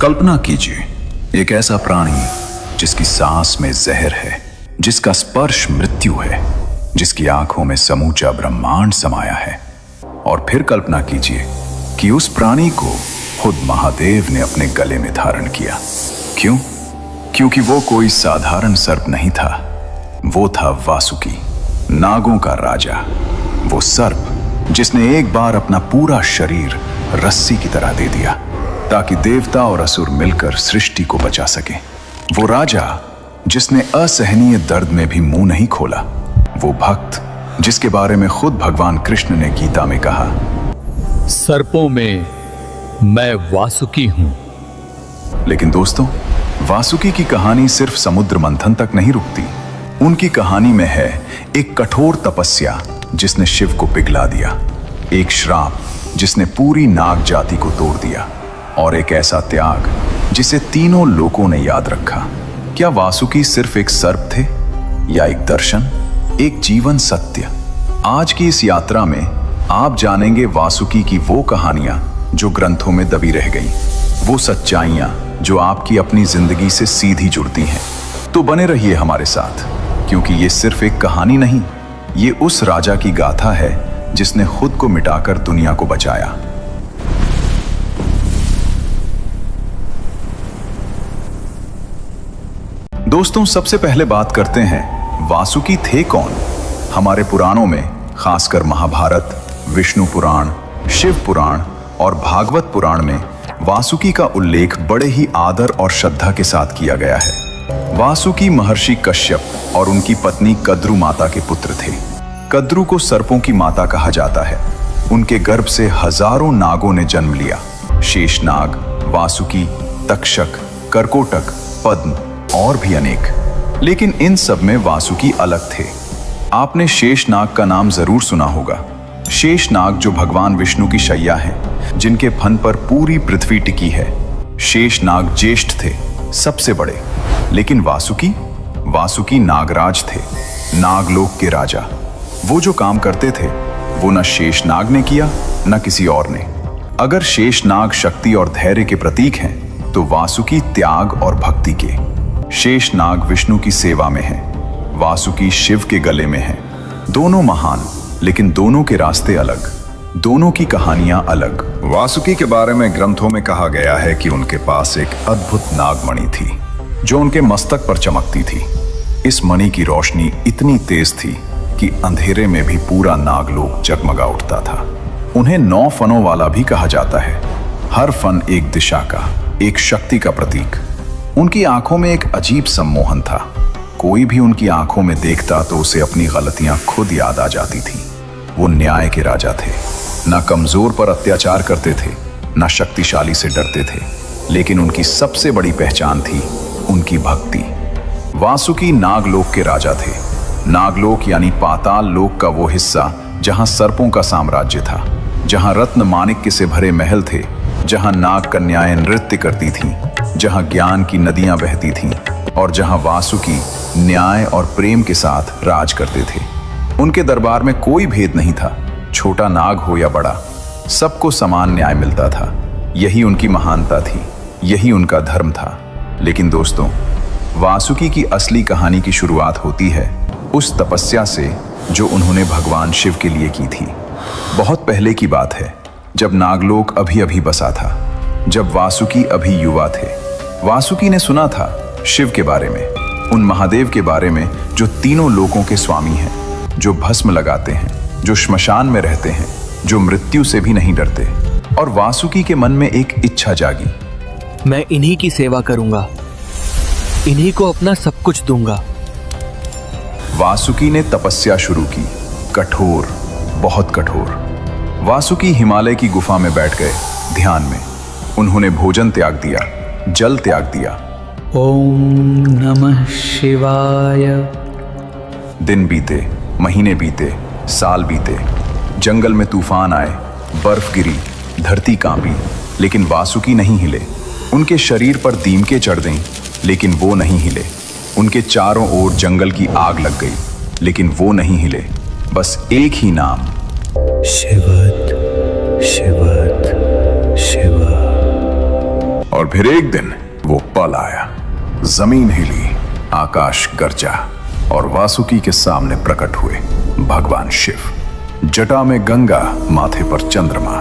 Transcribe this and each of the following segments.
कल्पना कीजिए, एक ऐसा प्राणी जिसकी सांस में जहर है, जिसका स्पर्श मृत्यु है, जिसकी आंखों में समूचा ब्रह्मांड समाया है। और फिर कल्पना कीजिए कि उस प्राणी को खुद महादेव ने अपने गले में धारण किया। क्यों? क्योंकि वो कोई साधारण सर्प नहीं था, वो था वासुकी, नागों का राजा। वो सर्प जिसने एक बार अपना पूरा शरीर रस्सी की तरह दे दिया ताकि देवता और असुर मिलकर सृष्टि को बचा सके। वो राजा जिसने असहनीय दर्द में भी मुंह नहीं खोला। वो भक्त जिसके बारे में खुद भगवान कृष्ण ने गीता में कहा, सर्पों में मैं वासुकी हूं। लेकिन दोस्तों, वासुकी की कहानी सिर्फ समुद्र मंथन तक नहीं रुकती। उनकी कहानी में है एक कठोर तपस्या जिसने शिव को पिघला दिया, एक श्राप जिसने पूरी नाग जाति को तोड़ दिया, और एक ऐसा त्याग जिसे तीनों लोगों ने याद रखा। क्या वासुकी सिर्फ एक सर्प थे या एक दर्शन, एक जीवन सत्य? आज की इस यात्रा में आप जानेंगे वासुकी की वो कहानियां जो ग्रंथों में दबी रह गईं, वो सच्चाइयां जो आपकी अपनी जिंदगी से सीधी जुड़ती हैं। तो बने रहिए हमारे साथ, क्योंकि ये सिर्फ एक कहानी नहीं, ये उस राजा की गाथा है जिसने खुद को मिटाकर दुनिया को बचाया। दोस्तों, सबसे पहले बात करते हैं वासुकी थे कौन। हमारे पुराणों में, खासकर महाभारत, विष्णु पुराण, शिव पुराण और भागवत पुराण में वासुकी का उल्लेख बड़े ही आदर और श्रद्धा के साथ किया गया है। वासुकी महर्षि कश्यप और उनकी पत्नी कद्रु माता के पुत्र थे। कद्रु को सर्पों की माता कहा जाता है। उनके गर्भ से हजारों नागों ने जन्म लिया। शेषनाग, वासुकी, तक्षक, कर्कोटक, पद्म और भी अनेक। लेकिन इन सब में वासुकी अलग थे। आपने शेषनाग का नाम जरूर सुना होगा। शेषनाग जो भगवान विष्णु की शैया है, जिनके फन पर पूरी पृथ्वी टिकी है। शेषनाग ज्येष्ठ थे, सबसे बड़े। लेकिन वासुकी नागराज थे, नागलोक के राजा। वो जो काम करते थे वो न शेषनाग ने किया न किसी और ने। अगर शेषनाग शक्ति और धैर्य के प्रतीक हैं, तो वासुकी त्याग और भक्ति के। शेषनाग विष्णु की सेवा में है, वासुकी शिव के गले में है। दोनों महान, लेकिन दोनों के रास्ते अलग, दोनों की कहानियां अलग। वासुकी के बारे में ग्रंथों में कहा गया है कि उनके पास एक अद्भुत नागमणि थी जो उनके मस्तक पर चमकती थी। इस मणि की रोशनी इतनी तेज थी कि अंधेरे में भी पूरा नागलोक जगमगा उठता था। उन्हें 9 फनों वाला भी कहा जाता है। हर फन एक दिशा का, एक शक्ति का प्रतीक। उनकी आंखों में एक अजीब सम्मोहन था। कोई भी उनकी आंखों में देखता तो उसे अपनी गलतियां खुद याद आ जाती थी। वो न्याय के राजा थे, ना कमजोर पर अत्याचार करते थे, ना शक्तिशाली से डरते थे। लेकिन उनकी सबसे बड़ी पहचान थी उनकी भक्ति। वासुकी नागलोक के राजा थे। नागलोक यानी पाताल लोक का वो हिस्सा जहां सर्पों का साम्राज्य था, जहां रत्न माणिक्य से भरे महल थे, जहां नाग कन्याएं नृत्य करती थीं, जहां ज्ञान की नदियां बहती थीं और जहां वासुकी न्याय और प्रेम के साथ राज करते थे। उनके दरबार में कोई भेद नहीं था, छोटा नाग हो या बड़ा, सबको समान न्याय मिलता था। यही उनकी महानता थी, यही उनका धर्म था। लेकिन दोस्तों, वासुकी की असली कहानी की शुरुआत होती है उस तपस्या से जो उन्होंने भगवान शिव के लिए की थी। बहुत पहले की बात है, जब नागलोक अभी अभी बसा था, जब वासुकी अभी युवा थे। वासुकी ने सुना था शिव के बारे में, उन महादेव के बारे में जो तीनों लोकों के स्वामी हैं, जो भस्म लगाते हैं, जो श्मशान में रहते हैं, जो मृत्यु से भी नहीं डरते। और वासुकी के मन में एक इच्छा जागी, मैं इन्हीं की सेवा करूंगा, इन्हीं को अपना सब कुछ दूंगा। वासुकी ने तपस्या शुरू की, कठोर, बहुत कठोर। वासुकी हिमालय की गुफा में बैठ गए, ध्यान में। उन्होंने भोजन त्याग दिया, जल त्याग दिया। ओम नमः शिवाय। दिन बीते, महीने बीते, साल बीते। जंगल में तूफान आए, बर्फ गिरी, धरती कांपी, लेकिन वासुकी नहीं हिले। उनके शरीर पर दीमके चढ़ गईं, लेकिन वो नहीं हिले। उनके चारों ओर जंगल की आग लग गई, लेकिन वो नहीं हिले। बस एक ही नाम, शिवत शिवत शिव। और फिर एक दिन वो पल आया। जमीन हिली, आकाश गरजा और वासुकी के सामने प्रकट हुए भगवान शिव। जटा में गंगा, माथे पर चंद्रमा,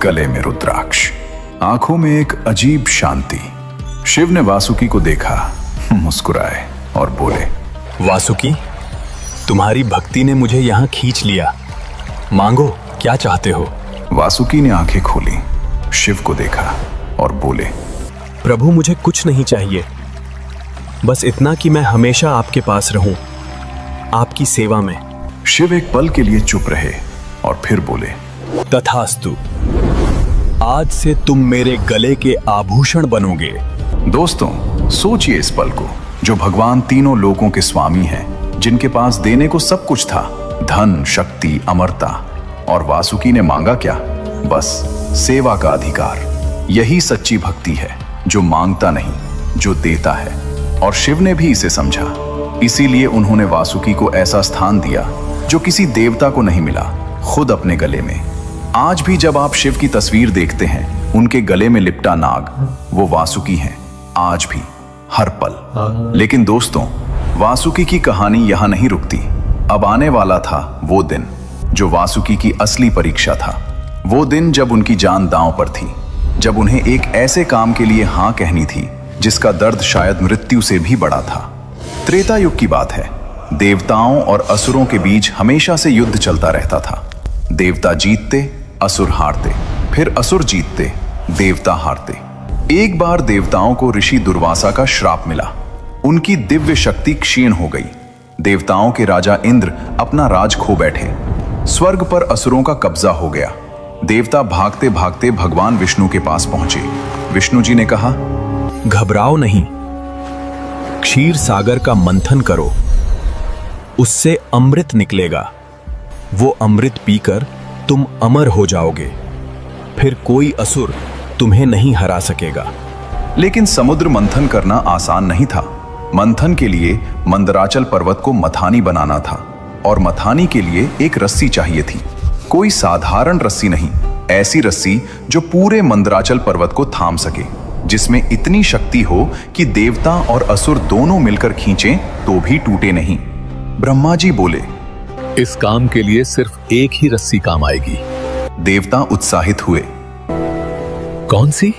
गले में रुद्राक्ष, आंखों में एक अजीब शांति। शिव ने वासुकी को देखा, मुस्कुराए और बोले, वासुकी, तुम्हारी भक्ति ने मुझे यहाँ खींच लिया। मांगो, क्या चाहते हो? वासुकी ने आंखें खोली, शिव को देखा और बोले, प्रभु, मुझे कुछ नहीं चाहिए, बस इतना कि मैं हमेशा आपके पास रहूं, आपकी सेवा में। शिव एक पल के लिए चुप रहे और फिर बोले, तथास्तु, आज से तुम मेरे गले के आभूषण बनोगे। दोस्तों, सोचिए इस पल को, जो भगवान तीनों लोकों के स्वामी हैं, जिनके पास देने को सब कुछ था, धन, शक्ति, अमरता, और वासुकी ने मांगा क्या? बस सेवा का अधिकार। यही सच्ची भक्ति है, जो मांगता नहीं, जो देता है। और शिव ने भी इसे समझा, इसीलिए उन्होंने वासुकी को ऐसा स्थान दिया जो किसी देवता को नहीं मिला, खुद अपने गले में। आज भी जब आप शिव की तस्वीर देखते हैं, उनके गले में लिपटा नाग वो वासुकी हैं, आज भी, हर पल। लेकिन दोस्तों, वासुकी की कहानी यहां नहीं रुकती। अब आने वाला था वो दिन जो वासुकी की असली परीक्षा था। वो दिन जब उनकी जान दांव पर थी, जब उन्हें एक ऐसे काम के लिए हां कहनी थी जिसका दर्द शायद मृत्यु से भी बड़ा था। त्रेता युग की बात है। देवताओं और असुरों के बीच हमेशा से युद्ध चलता रहता था। देवता जीतते, असुर हारते, फिर असुर जीतते, देवता हारते। एक बार देवताओं को ऋषि दुर्वासा का श्राप मिला। उनकी दिव्य शक्ति क्षीण हो गई। देवताओं के राजा इंद्र अपना राज खो बैठे। स्वर्ग पर असुरों का कब्जा हो गया। देवता भागते भागते भगवान विष्णु के पास पहुंचे। विष्णु जी ने कहा, घबराओ नहीं, क्षीर सागर का मंथन करो, उससे अमृत निकलेगा। वो अमृत पीकर तुम अमर हो जाओगे, फिर कोई असुर तुम्हें नहीं हरा सकेगा। लेकिन समुद्र मंथन करना आसान नहीं था। मंथन के लिए मंदराचल पर्वत को मथानी बनाना था, और मथानी के लिए एक रस्सी चाहिए थी। कोई साधारण रस्सी नहीं, ऐसी रस्सी जो पूरे मंदराचल पर्वत को थाम सके, जिसमें इतनी शक्ति हो कि देवता और असुर दोनों मिलकर खींचें तो भी टूटे नहीं। ब्रह्मा जी बोले, इस काम के लिए सिर्फ एक ही रस्सी काम आएगी। देवता उत्साहित हुए। कौन सी?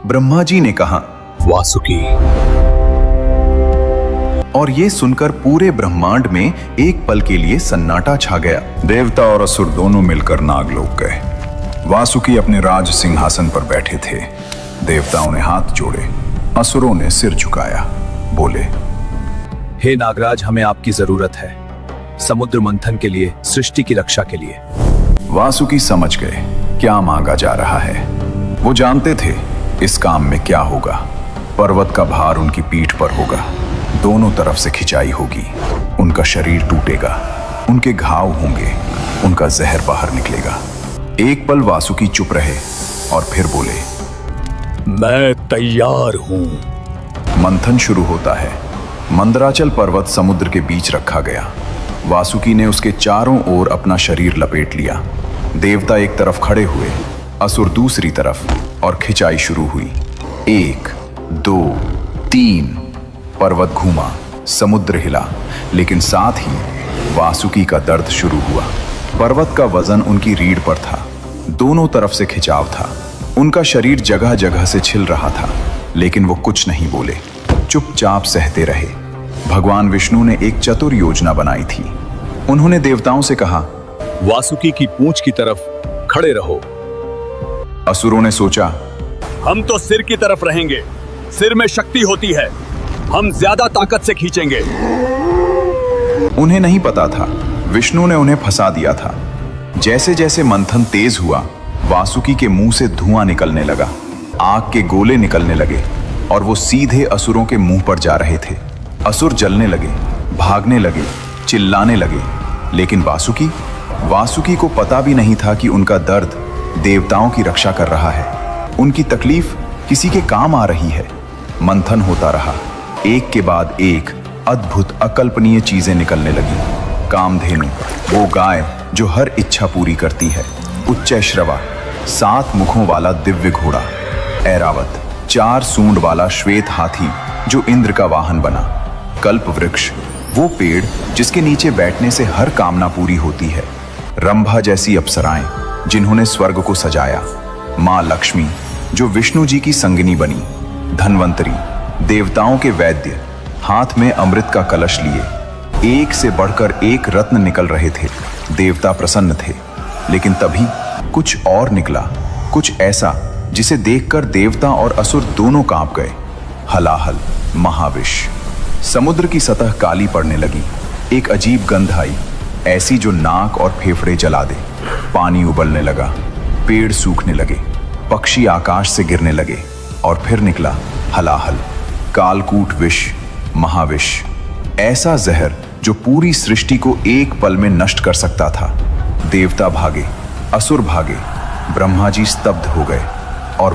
ब्रह्मा जी ने कहा, वासुकी। और ये सुनकर पूरे ब्रह्मांड में एक पल के लिए सन्नाटा छा गया। देवता और असुर दोनों मिलकर नागलोक गए। वासुकी अपने राज सिंहासन पर बैठे थे। देवताओं ने हाथ जोड़े, असुरों ने सिर झुकाया। बोले, हे नागराज, हमें आपकी जरूरत है, समुद्र मंथन के लिए, सृष्टि की रक्षा के लिए। वासुकी समझ गए क्या मांगा जा रहा है। वो जानते थे इस काम में क्या होगा। पर्वत का भार उनकी पीठ पर होगा, दोनों तरफ से खिंचाई होगी, उनका शरीर टूटेगा, उनके घाव होंगे, उनका जहर बाहर निकलेगा। एक पल वासुकी चुप रहे और फिर बोले, मैं तैयार हूं। मंथन शुरू होता है। मंदराचल पर्वत समुद्र के बीच रखा गया। वासुकी ने उसके चारों ओर अपना शरीर लपेट लिया। देवता एक तरफ खड़े हुए, असुर दूसरी तरफ, और खिंचाई शुरू हुई। 1, 2, 3। पर्वत घूमा, समुद्र हिला, लेकिन साथ ही वासुकी का दर्द शुरू हुआ। पर्वत का वजन उनकी रीढ़ पर था, दोनों तरफ से खिंचाव था। उनका शरीर जगह जगह से छिल रहा था, लेकिन वो कुछ नहीं बोले, चुपचाप सहते रहे। भगवान विष्णु ने एक चतुर योजना बनाई थी। उन्होंने देवताओं से कहा, वासुकी की पूंछ की तरफ खड़े रहो। असुरों ने सोचा, हम तो सिर की तरफ रहेंगे, सिर में शक्ति होती है, हम ज्यादा ताकत से खींचेंगे। उन्हें नहीं पता था विष्णु ने उन्हें फंसा दिया था। जैसे जैसे मंथन तेज हुआ, वासुकी के मुंह से धुआं निकलने लगा, आग के गोले निकलने लगे, और वो सीधे असुरों के मुंह पर जा रहे थे। असुर जलने लगे, भागने लगे, चिल्लाने लगे। लेकिन वासुकी को पता भी नहीं था कि उनका दर्द देवताओं की रक्षा कर रहा है, उनकी तकलीफ किसी के काम आ रही है। मंथन होता रहा, एक के बाद एक अद्भुत अकल्पनीय चीजें निकलने लगी। कामधेनु, वो गाय जो हर इच्छा पूरी करती है, उच्चैश्रवा, 7 मुखों वाला दिव्य घोड़ा, ऐरावत, 4 सूंड वाला श्वेत हाथी जो इंद्र का वाहन बना। कल्प वृक्ष, वो पेड़ जिसके नीचे बैठने से हर कामना पूरी होती है। रंभा जैसी अप्सराएं जिन्होंने स्वर्ग को सजाया। माँ लक्ष्मी जो विष्णु जी की संगिनी बनी। धन्वंतरी, देवताओं के वैद्य, हाथ में अमृत का कलश लिए। एक से बढ़कर एक रत्न निकल रहे थे। देवता प्रसन्न थे, लेकिन तभी कुछ और निकला, कुछ ऐसा जिसे देखकर देवता और असुर दोनों कांप गए। हलाहल, महाविष। समुद्र की सतह काली पड़ने लगी। एक अजीब गंध आई, ऐसी जो नाक और फेफड़े जला दे। पानी उबलने लगा, पेड़ सूखने लगे, पक्षी आकाश से गिरने लगे। और फिर निकला हलाहल, कालकूट विष, महाविष। ऐसा जहर जो पूरी सृष्टि को एक पल में नष्ट कर सकता था। देवता भागे, असुर भागे, ब्रह्मा जी स्तब्ध हो गए। और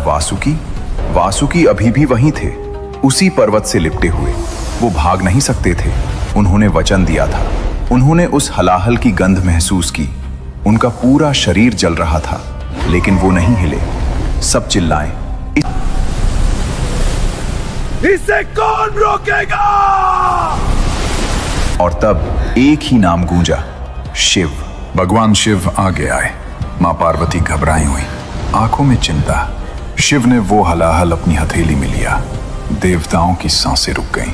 वासुकी अभी भी वहीं थे, उसी पर्वत से लिपटे हुए। वो भाग नहीं सकते थे। उन्होंने वचन दिया था। उन्होंने उस हलाहल की गंध महसूस की। उनका पूरा शरीर जल रहा था, लेकिन वो नहीं हिले। सब चिल्लाए, इसे कौन रोकेगा? और तब एक ही नाम गूंजा, शिव। भगवान शिव आगे आए। मां पार्वती घबराई हुई, आंखों में चिंता। शिव ने वो हलाहल अपनी हथेली में लिया। देवताओं की सांसें रुक गईं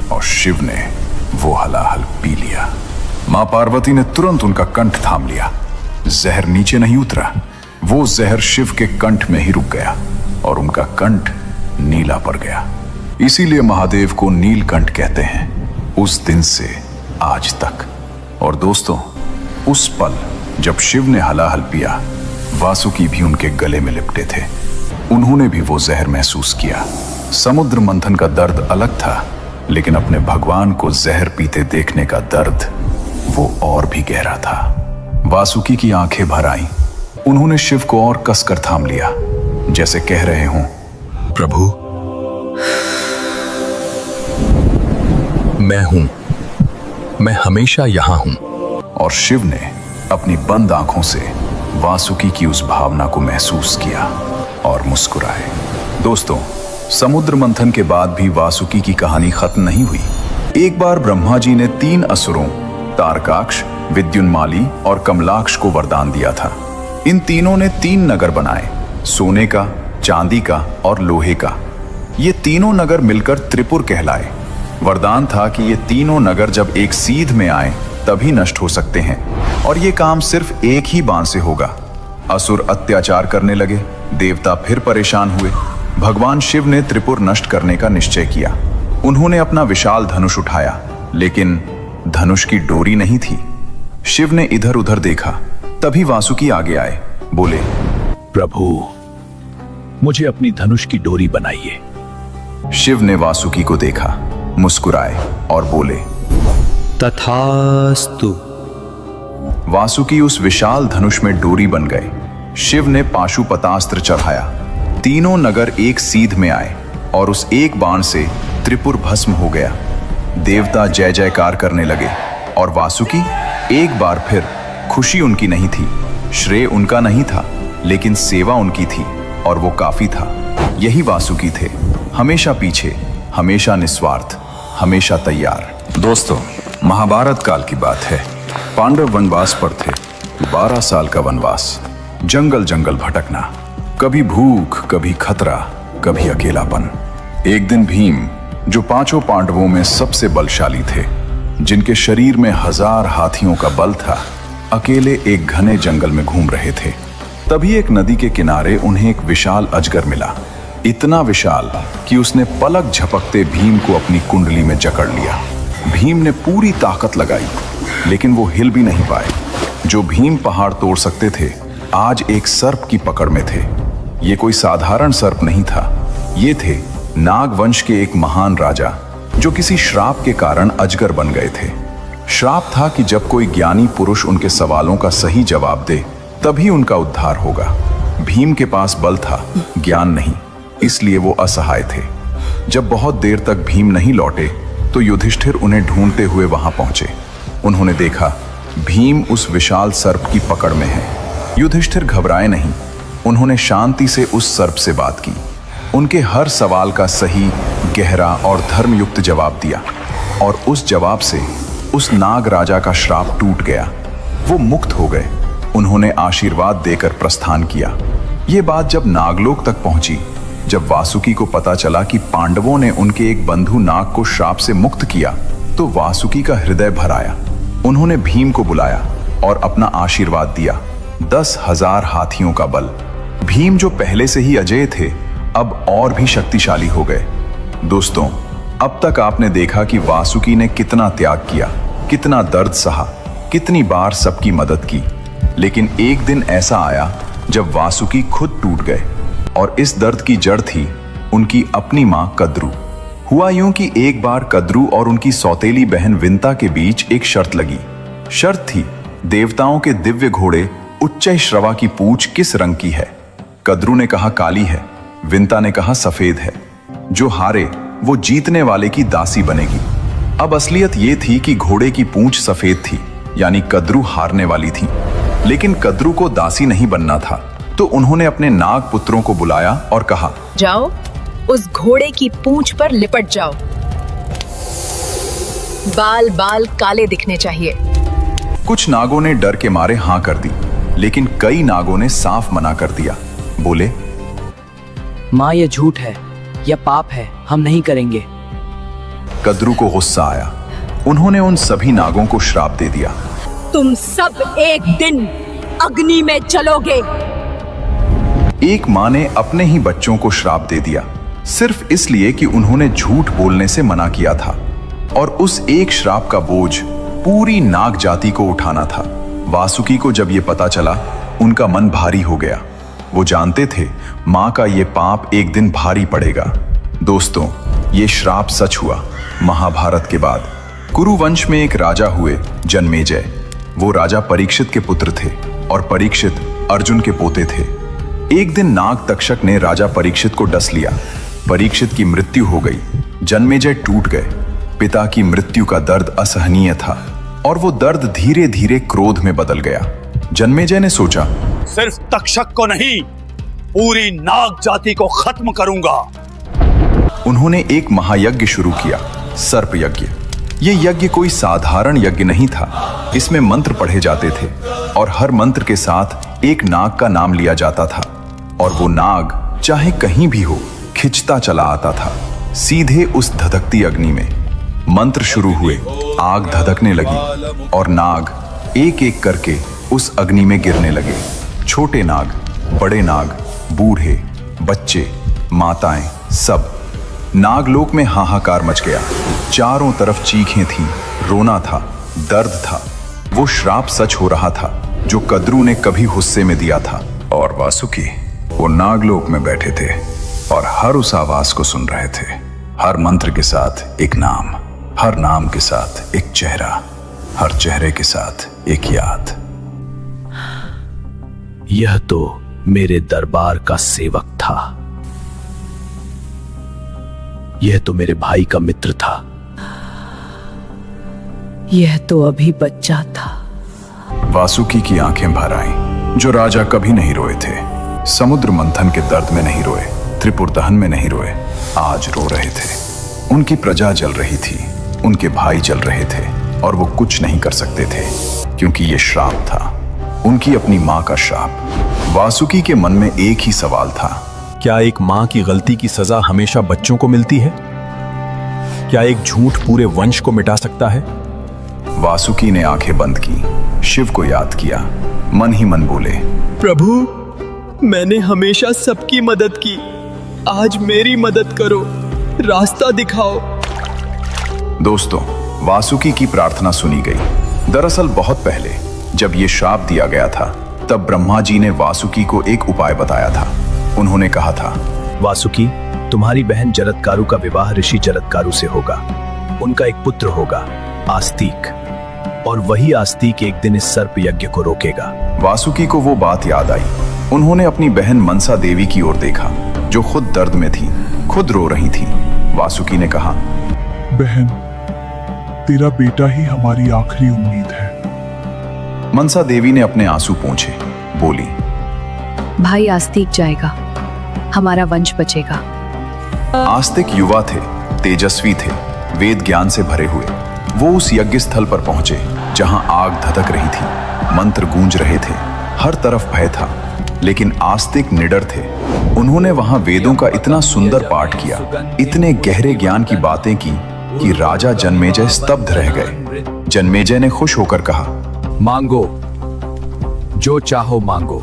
और शिव ने वो हलाहल पी लिया। मां पार्वती ने तुरंत उनका कंठ थाम लिया। जहर नीचे नहीं उतरा, वो जहर शिव के कंठ में ही रुक गया और उनका कंठ नीला पड़ गया। इसीलिए महादेव को नीलकंठ कहते हैं, उस दिन से आज तक। और दोस्तों, उस पल जब शिव ने हलाहल पिया, वासुकी भी उनके गले में लिपटे थे। उन्होंने भी वो जहर महसूस किया। समुद्र मंथन का दर्द अलग था, लेकिन अपने भगवान को जहर पीते देखने का दर्द वो और भी गहरा था। वासुकी की आंखें भर आईं। उन्होंने शिव को और कसकर थाम लिया, जैसे कह रहे हों, प्रभु, मैं हूं, मैं हमेशा यहां हूं। और शिव ने अपनी बंद आंखों से वासुकी की उस भावना को महसूस किया और मुस्कुराए। दोस्तों, समुद्र मंथन के बाद भी वासुकी की कहानी खत्म नहीं हुई। एक बार ब्रह्मा जी ने 3 असुरों, तारकाक्ष, विद्युन्माली और कमलाक्ष को वरदान दिया था। इन तीनों ने 3 नगर बनाए, सोने का, चांदी का और लोहे का। ये तीनों नगर मिलकर त्रिपुर कहलाए। वरदान था कि ये तीनों नगर जब एक सीध में आए तभी नष्ट हो सकते हैं, और ये काम सिर्फ एक ही बाण से होगा। असुर अत्याचार करने लगे, देवता फिर परेशान हुए। भगवान शिव ने त्रिपुर नष्ट करने का निश्चय किया। उन्होंने अपना विशाल धनुष उठाया, लेकिन धनुष की डोरी नहीं थी। शिव ने इधर उधर देखा, तभी वासुकी आगे आए। बोले, प्रभु, मुझे अपनी धनुष की डोरी बनाइए। शिव ने वासुकी को देखा, मुस्कुराए और बोले, तथास्तु। वासुकी उस विशाल धनुष में डोरी बन गए। शिव ने पाशुपतास्त्र चढ़ाया। तीनों नगर एक सीध में आए और उस एक बाण से त्रिपुर भस्म हो गया। देवता जय जयकार करने लगे और वासुकी एक बार फिर, खुशी उनकी नहीं थी, श्रेय उनका नहीं था, लेकिन सेवा उनकी थी और वो काफी था। यही वासुकी थे, हमेशा पीछे, हमेशा निस्वार्थ, हमेशा तैयार। दोस्तों, महाभारत काल की बात है। पांडव वनवास पर थे। 12 साल का वनवास, जंगल जंगल भटकना, कभी भूख, कभी खतरा, कभी अकेलापन। एक दिन भीम, जो 5 पांडवों में सबसे बलशाली थे, जिनके शरीर में 1000 हाथियों का बल था, अकेले एक घने जंगल में घूम रहे थे। तभी एक नदी के किनारे उन्हें एक विशाल अजगर मिला। इतना विशाल कि उसने पलक झपकते भीम को अपनी कुंडली में जकड़ लिया। भीम ने पूरी ताकत लगाई, लेकिन वो हिल भी नहीं पाए। जो भीम पहाड़ तोड़ सकते थे, आज एक सर्प की पकड़ में थे। ये कोई साधारण सर्प नहीं था, ये थे नागवंश के एक महान राजा, जो किसी श्राप के कारण अजगर बन गए थे। श्राप था कि जब कोई ज्ञानी पुरुष उनके सवालों का सही जवाब दे, तभी उनका उद्धार होगा। भीम के पास बल था, ज्ञान नहीं, इसलिए वो असहाय थे। जब बहुत देर तक भीम नहीं लौटे, तो युधिष्ठिर उन्हें ढूंढते हुए वहां पहुंचे। उन्होंने देखा भीम उस विशाल सर्प की पकड़ में है। युधिष्ठिर घबराए नहीं। उन्होंने शांति से उस सर्प से बात की। उनके हर सवाल का सही, गहरा और धर्मयुक्त जवाब दिया और उस जवाब से उस नाग राजा का श्राप टूट गया। वो मुक्त हो गए। उन्होंने आशीर्वाद देकर प्रस्थान किया। ये बात जब नागलोक तक पहुंची, जब वासुकी को पता चला कि पांडवों ने उनके एक बंधु नाग को श्राप से मुक्त किया, तो वासुकी का हृदय भर आया। उन्होंने भीम को बुलाया और अपना आशीर्वाद दिया। 10,000 हाथियों का बल। भीम जो पहले से ही अजेय थे, अब और भी शक्तिशाली हो गए। दोस्तों, अब तक आपने देखा कि वासुकी ने कितना त्याग किया, कितना दर्द सहा, कितनी बार सबकी मदद की। लेकिन एक दिन ऐसा आया जब वासुकी खुद टूट गए और इस दर्द की जड़ थी उनकी अपनी मां कद्रू। हुआ यूं कि एक बार कद्रू और उनकी सौतेली बहन विंता के बीच एक शर्त लगी। शर्त थी, देवताओं के दिव्य घोड़े उच्चैःश्रवा की पूंछ किस रंग की है। कद्रू ने कहा काली है, विंता ने कहा सफेद है। जो हारे वो जीतने वाले की दासी बनेगी। अब असलियत ये थी कि घोड़े की पूंछ सफेद थी, यानी कद्रू हारने वाली थी। लेकिन कद्रू को दासी नहीं बनना था, तो उन्होंने अपने नाग पुत्रों को बुलाया और कहा, जाओ उस घोड़े की पूंछ पर लिपट जाओ। बाल बाल काले दिखने चाहिए। कुछ नागों ने डर के मारे हां कर दी, लेकिन कई नागों ने साफ मना कर दिया। बोले, माँ ये झूठ है, यह पाप है, हम नहीं करेंगे। कद्रू को गुस्सा आया। उन्होंने उन सभी नागों को श्राप दे दिया, तुम सब एक दिन अग्नि में जलोगे। एक मां ने अपने ही बच्चों को श्राप दे दिया, सिर्फ इसलिए कि उन्होंने झूठ बोलने से मना किया था। और उस एक श्राप का बोझ पूरी नाग जाति को उठाना था। वासुकी को जब ये पता चला, उनका मन भारी हो गया। वो जानते थे मां का ये पाप एक दिन भारी पड़ेगा। दोस्तों, ये श्राप सच हुआ। महाभारत के बाद कुरुवंश में एक राजा हुए, जन्मेजय। वो राजा परीक्षित के पुत्र थे और परीक्षित अर्जुन के पोते थे। एक दिन नाग तक्षक ने राजा परीक्षित को डस लिया। परीक्षित की मृत्यु हो गई। जन्मेजय टूट गए। पिता की मृत्यु का दर्द असहनीय था और वो दर्द धीरे धीरे क्रोध में बदल गया। जन्मेजय ने सोचा, सिर्फ तक्षक को नहीं, पूरी नाग जाति को खत्म करूंगा। उन्होंने एक महायज्ञ शुरू किया, सर्प यज्ञ। ये यज्ञ कोई साधारण यज्ञ नहीं था। इसमें मंत्र पढ़े जाते थे और हर मंत्र के साथ एक नाग का नाम लिया जाता था और वो नाग चाहे कहीं भी हो, खिंचता चला आता था, सीधे उस धधकती अग्नि में। मंत्र शुरू हुए, आग धधकने लगी और नाग एक एक करके उस अग्नि में गिरने लगे। छोटे नाग, बड़े नाग, बूढ़े, बच्चे, माताएं, सब। नागलोक में हाहाकार मच गया। चारों तरफ चीखें थीं, रोना था, दर्द था। वो श्राप सच हो रहा था जो कद्रू ने कभी गुस्से में दिया था। और वासुकी वो नागलोक में बैठे थे और हर उस आवाज को सुन रहे थे। हर मंत्र के साथ एक नाम, हर नाम के साथ एक चेहरा, हर चेहरे के साथ एक याद। यह तो मेरे दरबार का सेवक था। यह तो मेरे भाई का मित्र था। यह तो अभी बच्चा था। वासुकी की आंखें भर आईं। जो राजा कभी नहीं रोए थे, समुद्र मंथन के दर्द में नहीं रोए, त्रिपुर दहन में नहीं रोए, आज रो रहे थे। उनकी प्रजा जल रही थी, उनके भाई जल रहे थे और वो कुछ नहीं कर सकते थे क्योंकि ये श्राप था, उनकी अपनी मां का श्राप। वासुकी के मन में एक ही सवाल था, क्या एक मां की गलती की सजा हमेशा बच्चों को मिलती है? क्या एक झूठ पूरे वंश को मिटा सकता है? वासुकी ने आंखें बंद की, शिव को याद किया, मन ही मन बोले, प्रभु, मैंने हमेशा सबकी मदद की, आज मेरी मदद करो, रास्ता दिखाओ। दोस्तों, वासुकी की प्रार्थना सुनी गई। दरअसल बहुत पहले जब ये श्राप दिया गया था, तब ब्रह्मा जी ने वासुकी को एक उपाय बताया था। उन्होंने कहा था, वासुकी, तुम्हारी बहन जरत्कारु का विवाह ऋषि जरत्कारु से होगा। उनका एक पुत्र होगा, आस्तिक, और वही आस्तिक एक दिन इस सर्प यज्ञ को रोकेगा। वासुकी को वो बात याद आई। उन्होंने अपनी बहन मनसा देवी की ओर देखा, जो खुद दर्द में थी, खुद रो रही थी। वासुकी ने कहा, बहन, तेरा बेटा ही हमारी आखिरी उम्मीद है। मनसा देवी ने अपने आंसू पोंछे, बोली, भाई आस्तिक जाएगा, हमारा वंश बचेगा। आस्तिक युवा थे, तेजस्वी थे, वेद ज्ञान से भरे हुए। वो उस यज्ञ स्थल पर पहुंचे जहां आग धधक रही थी, मंत्र गूंज रहे थे, हर तरफ भय था। लेकिन आस्तिक निडर थे। उन्होंने वहां वेदों का इतना सुंदर पाठ किया, इतने गहरे ज्ञान की बातें की कि राजा जन्मेजय स्तब्ध रह गए। जन्मेजय ने खुश होकर कहा, मांगो, जो चाहो मांगो।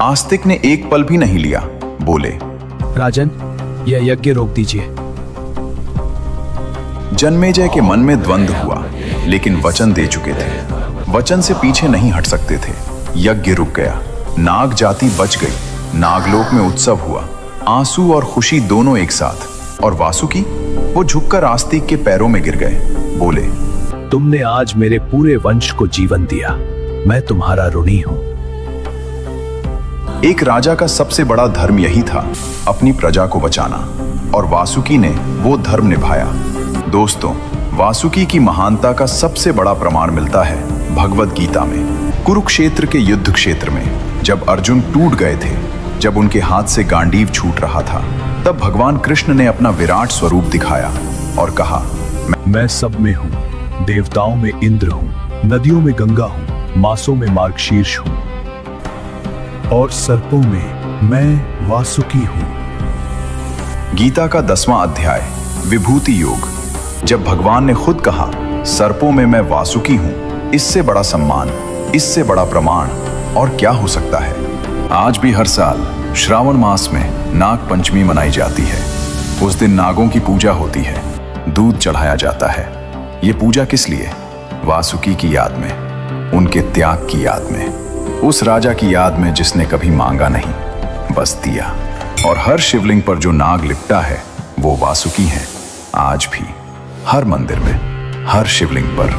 आस्तिक ने एक पल भी नहीं लिया, बोले, राजन, यह यज्ञ रोक दीजिए। जन्मेजय के मन में द्वंद्व हुआ, लेकिन वचन दे चुके थे, वचन से पीछे नहीं हट सकते थे। यज्ञ रुक गया, नाग जाति बच गई। नागलोक में उत्सव हुआ, आंसू और खुशी दोनों एक साथ। और वासुकी, वो झुककर आस्तिक के पैरों में गिर गए, बोले, तुमने आज मेरे पूरे वंश को जीवन दिया, मैं तुम्हारा ऋणी हूं। एक राजा का सबसे बड़ा धर्म यही था, अपनी प्रजा को बचाना, और वासुकी ने वो धर्म निभाया। दोस्तों, वासुकी की महानता का सबसे बड़ा प्रमाण मिलता है भगवद गीता में। कुरुक्षेत्र के युद्ध क्षेत्र में जब अर्जुन टूट गए थे, जब उनके हाथ से गांडीव छूट रहा था, तब भगवान कृष्ण ने अपना विराट स्वरूप दिखाया और कहा, मैं सब में हूं, देवताओं में इंद्र हूं, नदियों में गंगा हूं, मासों में मार्गशीर्ष हूं, और सर्पों में मैं वासुकी हूं। गीता का 10वां अध्याय, विभूति योग। जब भगवान ने खुद कहा, सर्पों में मैं वासुकी हूं, इससे बड़ा सम्मान, इससे बड़ा प्रमाण और क्या हो सकता है। आज भी हर साल श्रावण मास में नाग पंचमी मनाई जाती है। उस दिन नागों की पूजा होती है, दूध चढ़ाया जाता है। ये पूजा किस लिए? वासुकी की याद में, उनके त्याग की याद में, उस राजा की याद में जिसने कभी मांगा नहीं, बस दिया। और हर शिवलिंग पर जो नाग लिपटा है वो वासुकी है। आज भी हर मंदिर में, हर शिवलिंग पर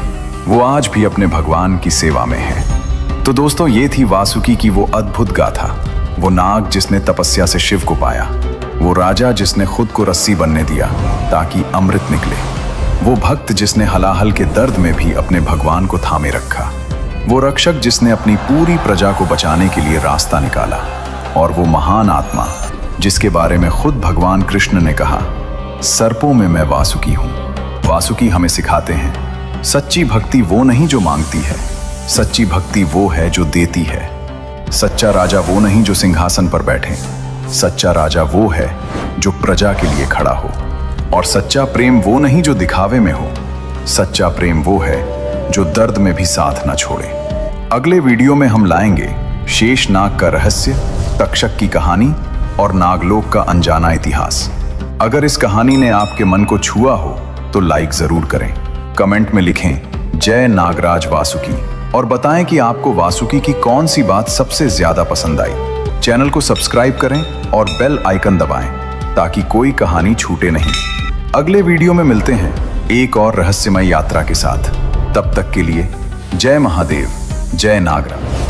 वो आज भी अपने भगवान की सेवा में है। तो दोस्तों, ये थी वासुकी की वो अद्भुत गाथा। वो नाग जिसने तपस्या से शिव को पाया, वो राजा जिसने खुद को रस्सी बनने दिया ताकि अमृत निकले, वो भक्त जिसने हलाहल के दर्द में भी अपने भगवान को थामे रखा, वो रक्षक जिसने अपनी पूरी प्रजा को बचाने के लिए रास्ता निकाला, और वो महान आत्मा जिसके बारे में खुद भगवान कृष्ण ने कहा, सर्पों में मैं वासुकी हूं। वासुकी हमें सिखाते हैं, सच्ची भक्ति वो नहीं जो मांगती है, सच्ची भक्ति वो है जो देती है। सच्चा राजा वो नहीं जो सिंहासन पर बैठे, सच्चा राजा वो है जो प्रजा के लिए खड़ा हो। और सच्चा प्रेम वो नहीं जो दिखावे में हो, सच्चा प्रेम वो है जो दर्द में भी साथ न छोड़े। अगले वीडियो में हम लाएंगे शेष नाग का रहस्य, तक्षक की कहानी और नागलोक का अनजाना इतिहास। अगर इस कहानी ने आपके मन को छुआ हो तो लाइक जरूर करें, कमेंट में लिखें जय नागराज वासुकी, और बताएं कि आपको वासुकी की कौन सी बात सबसे ज्यादा पसंद आई। चैनल को सब्सक्राइब करें और बेल आइकन दबाएं ताकि कोई कहानी छूटे नहीं। अगले वीडियो में मिलते हैं एक और रहस्यमय यात्रा के साथ। तब तक के लिए जय महादेव, जय नागराज।